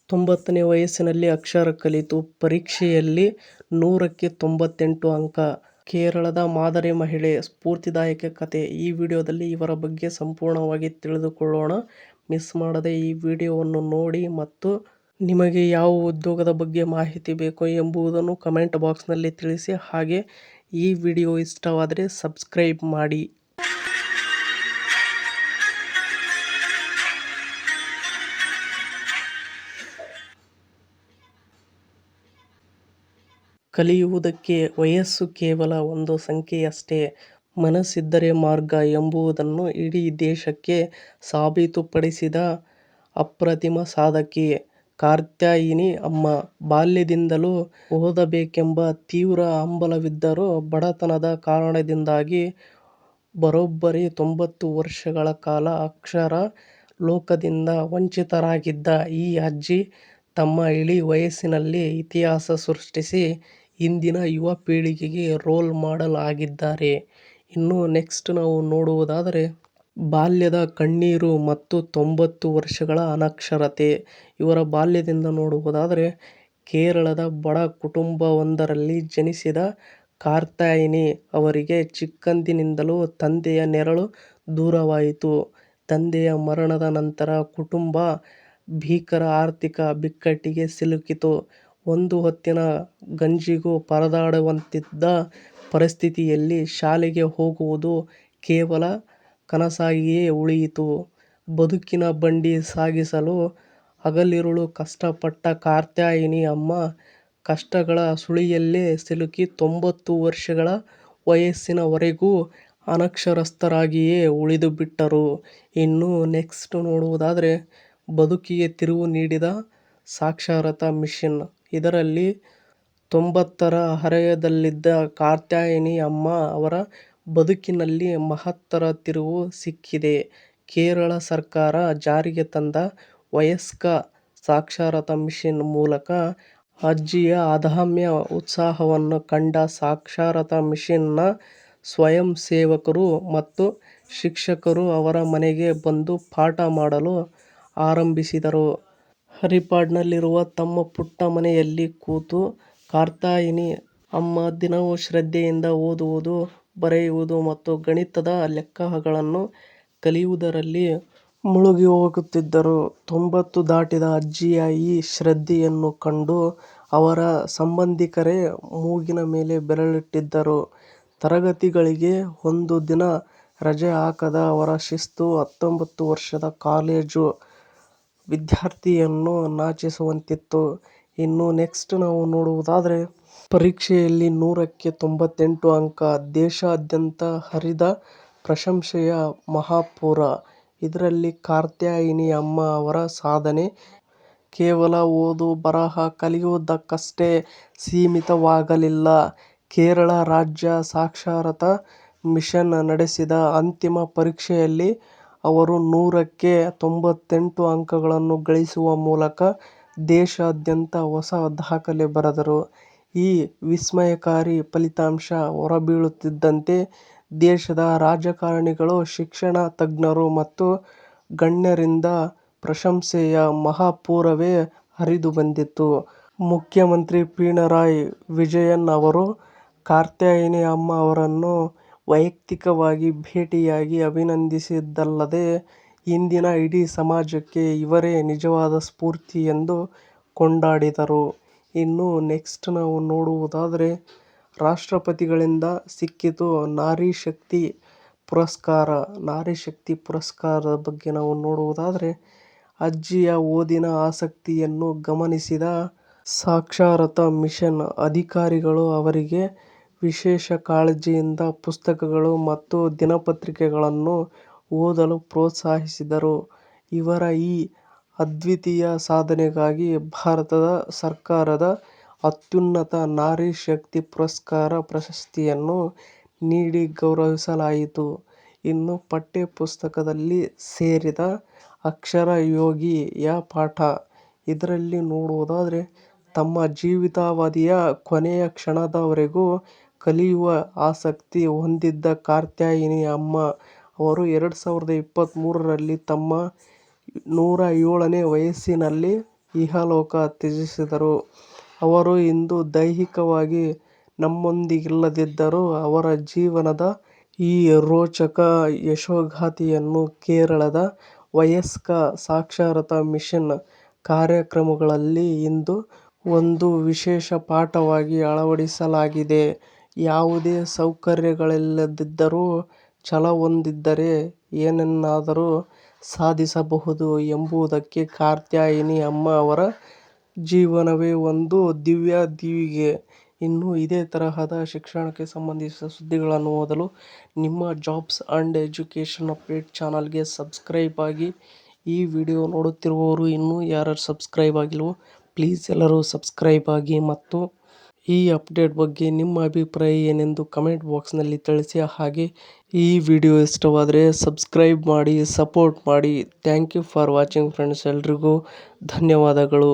90ನೇ ವಯಸ್ಸಿನಲ್ಲಿ ಅಕ್ಷರ ಕಲಿತು ಪರೀಕ್ಷೆಯಲ್ಲಿ 100ಕ್ಕೆ 98 ಅಂಕ. ಕೇರಳದ ಮಾದರಿ ಮಹಿಳೆ ಸ್ಫೂರ್ತಿದಾಯಕ ಕಥೆ. ಈ ವಿಡಿಯೋದಲ್ಲಿ ಇವರ ಬಗ್ಗೆ ಸಂಪೂರ್ಣವಾಗಿ ತಿಳಿದುಕೊಳ್ಳೋಣ. ಮಿಸ್ ಮಾಡದೆ ಈ ವಿಡಿಯೋವನ್ನು ನೋಡಿ ಮತ್ತು ನಿಮಗೆ ಯಾವ ಉದ್ಯೋಗದ ಬಗ್ಗೆ ಮಾಹಿತಿ ಬೇಕು ಎಂಬುದನ್ನು ಕಮೆಂಟ್ ಬಾಕ್ಸ್ನಲ್ಲಿ ತಿಳಿಸಿ. ಹಾಗೆ ಈ ವಿಡಿಯೋ ಇಷ್ಟವಾದರೆ ಸಬ್ಸ್ಕ್ರೈಬ್ ಮಾಡಿ. ಕಲಿಯುವುದಕ್ಕೆ ವಯಸ್ಸು ಕೇವಲ ಒಂದು ಸಂಖ್ಯೆಯಷ್ಟೇ. ಮನಸ್ಸಿದ್ದರೆ ಮಾರ್ಗ ಎಂಬುದನ್ನು ಇಡೀ ದೇಶಕ್ಕೆ ಸಾಬೀತುಪಡಿಸಿದ ಅಪ್ರತಿಮ ಸಾಧಕಿ ಕಾತ್ಯಾಯಿನಿ ಅಮ್ಮ. ಬಾಲ್ಯದಿಂದಲೂ ಓದಬೇಕೆಂಬ ತೀವ್ರ ಹಂಬಲವಿದ್ದರೂ ಬಡತನದ ಕಾರಣದಿಂದಾಗಿ ಬರೋಬ್ಬರಿ 90 ವರ್ಷಗಳ ಕಾಲ ಅಕ್ಷರ ಲೋಕದಿಂದ ವಂಚಿತರಾಗಿದ್ದ ಈ ಅಜ್ಜಿ ತಮ್ಮ ಇಳಿ ವಯಸ್ಸಿನಲ್ಲಿ ಇತಿಹಾಸ ಸೃಷ್ಟಿಸಿ ಇಂದಿನ ಯುವ ಪೀಳಿಗೆಗೆ ರೋಲ್ ಮಾಡೆಲ್ ಆಗಿದ್ದಾರೆ. ಇನ್ನು ನೆಕ್ಸ್ಟ್ ನಾವು ನೋಡುವುದಾದರೆ ಬಾಲ್ಯದ ಕಣ್ಣೀರು ಮತ್ತು 90 ವರ್ಷಗಳ ಅನಕ್ಷರತೆ. ಇವರ ಬಾಲ್ಯದಿಂದ ನೋಡುವುದಾದರೆ ಕೇರಳದ ಬಡ ಕುಟುಂಬವೊಂದರಲ್ಲಿ ಜನಿಸಿದ ಕಾತ್ಯಾಯಿನಿ ಅವರಿಗೆ ಚಿಕ್ಕಂದಿನಿಂದಲೂ ತಂದೆಯ ನೆರಳು ದೂರವಾಯಿತು. ತಂದೆಯ ಮರಣದ ನಂತರ ಕುಟುಂಬ ಭೀಕರ ಆರ್ಥಿಕ ಬಿಕ್ಕಟ್ಟಿಗೆ ಸಿಲುಕಿತು. ಒಂದು ಹೊತ್ತಿನ ಗಂಜಿಗೂ ಪರದಾಡುವಂತಿದ್ದ ಪರಿಸ್ಥಿತಿಯಲ್ಲಿ ಶಾಲೆಗೆ ಹೋಗುವುದು ಕೇವಲ ಕನಸಾಗಿಯೇ ಉಳಿಯಿತು. ಬದುಕಿನ ಬಂಡಿ ಸಾಗಿಸಲು ಹಗಲಿರುಳು ಕಷ್ಟಪಟ್ಟ ಕಾತ್ಯಾಯಿನಿ ಅಮ್ಮ ಕಷ್ಟಗಳ ಸುಳಿಯಲ್ಲೇ ಸಿಲುಕಿ 90 ವರ್ಷಗಳ ವಯಸ್ಸಿನವರೆಗೂ ಅನಕ್ಷರಸ್ಥರಾಗಿಯೇ ಉಳಿದುಬಿಟ್ಟರು. ಇನ್ನು ನೆಕ್ಸ್ಟ್ ನೋಡುವುದಾದರೆ ಬದುಕಿಗೆ ತಿರುವು ನೀಡಿದ ಸಾಕ್ಷರತಾ ಮಿಷನ್. ಇದರಲ್ಲಿ 90ರ ಹರೆಯದಲ್ಲಿದ್ದ ಕಾತ್ಯಾಯಿನಿ ಅಮ್ಮ ಅವರ ಬದುಕಿನಲ್ಲಿ ಮಹತ್ತರ ತಿರುವು ಸಿಕ್ಕಿದೆ. ಕೇರಳ ಸರ್ಕಾರ ಜಾರಿಗೆ ತಂದ ವಯಸ್ಕ ಸಾಕ್ಷರತಾ ಮಿಷನ್ ಮೂಲಕ ಅಜ್ಜಿಯ ಅದಮ್ಯ ಉತ್ಸಾಹವನ್ನು ಕಂಡ ಸಾಕ್ಷರತಾ ಮಿಷನ್ನ ಸ್ವಯಂ ಸೇವಕರು ಮತ್ತು ಶಿಕ್ಷಕರು ಅವರ ಮನೆಗೆ ಬಂದು ಪಾಠ ಮಾಡಲು ಆರಂಭಿಸಿದರು. ಹರಿಪಾಡ್ನಲ್ಲಿರುವ ತಮ್ಮ ಪುಟ್ಟ ಮನೆಯಲ್ಲಿ ಕೂತು ಕಾತ್ಯಾಯಿನಿ ಅಮ್ಮ ದಿನವೂ ಶ್ರದ್ಧೆಯಿಂದ ಓದುವುದು, ಬರೆಯುವುದು ಮತ್ತು ಗಣಿತದ ಲೆಕ್ಕಗಳನ್ನು ಕಲಿಯುವುದರಲ್ಲಿ ಮುಳುಗಿ ಹೋಗುತ್ತಿದ್ದರು. 90 ದಾಟಿದ ಅಜ್ಜಿಯ ಈ ಶ್ರದ್ಧೆಯನ್ನು ಕಂಡು ಅವರ ಸಂಬಂಧಿಕರೇ ಮೂಗಿನ ಮೇಲೆ ಬೆರಳಿಟ್ಟಿದ್ದರು. ತರಗತಿಗಳಿಗೆ ಒಂದು ದಿನ ರಜೆ ಹಾಕದ ಅವರ ಶಿಸ್ತು 19 ವರ್ಷದ ಕಾಲೇಜು ವಿದ್ಯಾರ್ಥಿಯನ್ನು ನಾಚಿಸುವಂತಿತ್ತು. ಇನ್ನು ನೆಕ್ಸ್ಟ್ ನಾವು ನೋಡುವುದಾದರೆ ಪರೀಕ್ಷೆಯಲ್ಲಿ 100ಕ್ಕೆ 98 ಅಂಕ. ದೇಶಾದ್ಯಂತ ಹರಿದ ಪ್ರಶಂಸೆಯ ಮಹಾಪೂರ. ಇದರಲ್ಲಿ ಕಾತ್ಯಾಯಿನಿ ಅಮ್ಮ ಅವರ ಸಾಧನೆ ಕೇವಲ ಓದು ಬರಹ ಕಲಿಯುವುದಕ್ಕಷ್ಟೇ ಸೀಮಿತವಾಗಲಿಲ್ಲ. ಕೇರಳ ರಾಜ್ಯ ಸಾಕ್ಷರತಾ ಮಿಷನ್ ನಡೆಸಿದ ಅಂತಿಮ ಪರೀಕ್ಷೆಯಲ್ಲಿ ಅವರು 100ಕ್ಕೆ 98 ಅಂಕಗಳನ್ನು ಗಳಿಸುವ ಮೂಲಕ ದೇಶಾದ್ಯಂತ ಹೊಸ ದಾಖಲೆ ಬರೆದರು. ಈ ವಿಸ್ಮಯಕಾರಿ ಫಲಿತಾಂಶ ಹೊರಬೀಳುತ್ತಿದ್ದಂತೆ ದೇಶದ ರಾಜಕಾರಣಿಗಳು, ಶಿಕ್ಷಣ ತಜ್ಞರು ಮತ್ತು ಗಣ್ಯರಿಂದ ಪ್ರಶಂಸೆಯ ಮಹಾಪೂರವೇ ಹರಿದು ಬಂದಿತು. ಮುಖ್ಯಮಂತ್ರಿ ಪಿಣರಾಯಿ ವಿಜಯನ್ ಅವರು ಕಾತ್ಯಾಯಿನಿ ಅಮ್ಮ ಅವರನ್ನು ವೈಯಕ್ತಿಕವಾಗಿ ಭೇಟಿಯಾಗಿ ಅಭಿನಂದಿಸಿದ್ದಲ್ಲದೆ ಇಂದಿನ ಇಡೀ ಸಮಾಜಕ್ಕೆ ಇವರೇ ನಿಜವಾದ ಸ್ಫೂರ್ತಿ ಎಂದು ಕೊಂಡಾಡಿದರು. ಇನ್ನು ನೆಕ್ಸ್ಟ್ ನಾವು ನೋಡುವುದಾದರೆ ರಾಷ್ಟ್ರಪತಿಗಳಿಂದ ಸಿಕ್ಕಿತು ನಾರಿ ಶಕ್ತಿ ಪುರಸ್ಕಾರ. ನಾರಿ ಶಕ್ತಿ ಪುರಸ್ಕಾರದ ಬಗ್ಗೆ ನಾವು ನೋಡುವುದಾದರೆ ಅಜ್ಜಿಯ ಓದಿನ ಆಸಕ್ತಿಯನ್ನು ಗಮನಿಸಿದ ಸಾಕ್ಷರತಾ ಮಿಷನ್ ಅಧಿಕಾರಿಗಳು ಅವರಿಗೆ ವಿಶೇಷ ಕಾಳಜಿಯಿಂದ ಪುಸ್ತಕಗಳು ಮತ್ತು ದಿನಪತ್ರಿಕೆಗಳನ್ನು ಓದಲು ಪ್ರೋತ್ಸಾಹಿಸಿದರು. ಇವರ ಈ ಅದ್ವಿತೀಯ ಸಾಧನೆಗಾಗಿ ಭಾರತ ಸರ್ಕಾರದ ಅತ್ಯುನ್ನತ ನಾರಿ ಶಕ್ತಿ ಪುರಸ್ಕಾರ ಪ್ರಶಸ್ತಿಯನ್ನು ನೀಡಿ ಗೌರವಿಸಲಾಯಿತು. ಇನ್ನು ಪಠ್ಯ ಪುಸ್ತಕದಲ್ಲಿ ಸೇರಿದ ಅಕ್ಷರ ಯೋಗಿಯ ಪಾಠ. ಇದರಲ್ಲಿ ನೋಡುವುದಾದರೆ ತಮ್ಮ ಜೀವಿತಾವಧಿಯ ಕೊನೆಯ ಕ್ಷಣದವರೆಗೂ ಕಲಿಯುವ ಆಸಕ್ತಿ ಹೊಂದಿದ್ದ ಕಾತ್ಯಾಯಿನಿ ಅಮ್ಮ ಅವರು 2023ರಲ್ಲಿ ತಮ್ಮ 107ನೇ ವಯಸ್ಸಿನಲ್ಲಿ ಇಹಲೋಕ ತ್ಯಜಿಸಿದರು. ಅವರು ಇಂದು ದೈಹಿಕವಾಗಿ ನಮ್ಮೊಂದಿಗಿಲ್ಲದಿದ್ದರೂ ಅವರ ಜೀವನದ ಈ ರೋಚಕ ಯಶೋಗಾಥೆಯನ್ನು ಕೇರಳದ ವಯಸ್ಕ ಸಾಕ್ಷರತಾ ಮಿಷನ್ ಕಾರ್ಯಕ್ರಮಗಳಲ್ಲಿ ಇಂದು ಒಂದು ವಿಶೇಷ ಪಾಠವಾಗಿ ಅಳವಡಿಸಲಾಗಿದೆ. ಯಾವುದೇ ಸೌಕರ್ಯಗಳಿಲ್ಲದಿದ್ದರೂ ಛಲವೊಂದಿದ್ದರೆ ಏನನ್ನಾದರೂ ಸಾಧಿಸಬಹುದು ಎಂಬುದಕ್ಕೆ ಕಾತ್ಯಾಯಿನಿ ಅಮ್ಮ ಅವರ ಜೀವನವೇ ಒಂದು ದಿವ್ಯ ದೀವಿಗೆ. ಇನ್ನು ಇದೇ ತರಹದ ಶಿಕ್ಷಣಕ್ಕೆ ಸಂಬಂಧಿಸಿದ ಸುದ್ದಿಗಳನ್ನು ಓದಲು ನಿಮ್ಮ ಜಾಬ್ಸ್ ಅಂಡ್ ಎಜುಕೇಷನ್ ಅಪ್ಡೇಟ್ ಚಾನಲ್ಗೆ ಸಬ್ಸ್ಕ್ರೈಬ್ ಆಗಿ. ಈ ವಿಡಿಯೋ ನೋಡುತ್ತಿರುವವರು ಇನ್ನೂ ಯಾರು ಸಬ್ಸ್ಕ್ರೈಬ್ ಆಗಿಲ್ವೋ ಪ್ಲೀಸ್ ಎಲ್ಲರೂ ಸಬ್ಸ್ಕ್ರೈಬ್ ಆಗಿ ಮತ್ತು ಈ ಅಪ್ಡೇಟ್ ಬಗ್ಗೆ ನಿಮ್ಮ ಅಭಿಪ್ರಾಯ ಏನೆಂದು ಕಮೆಂಟ್ ಬಾಕ್ಸ್ನಲ್ಲಿ ತಿಳಿಸಿ. ಹಾಗೆ ಈ ವಿಡಿಯೋ ಇಷ್ಟವಾದರೆ ಸಬ್ಸ್ಕ್ರೈಬ್ ಮಾಡಿ, ಸಪೋರ್ಟ್ ಮಾಡಿ. Thank you for watching friends. ಎಲ್ರಿಗೂ ಧನ್ಯವಾದಗಳು.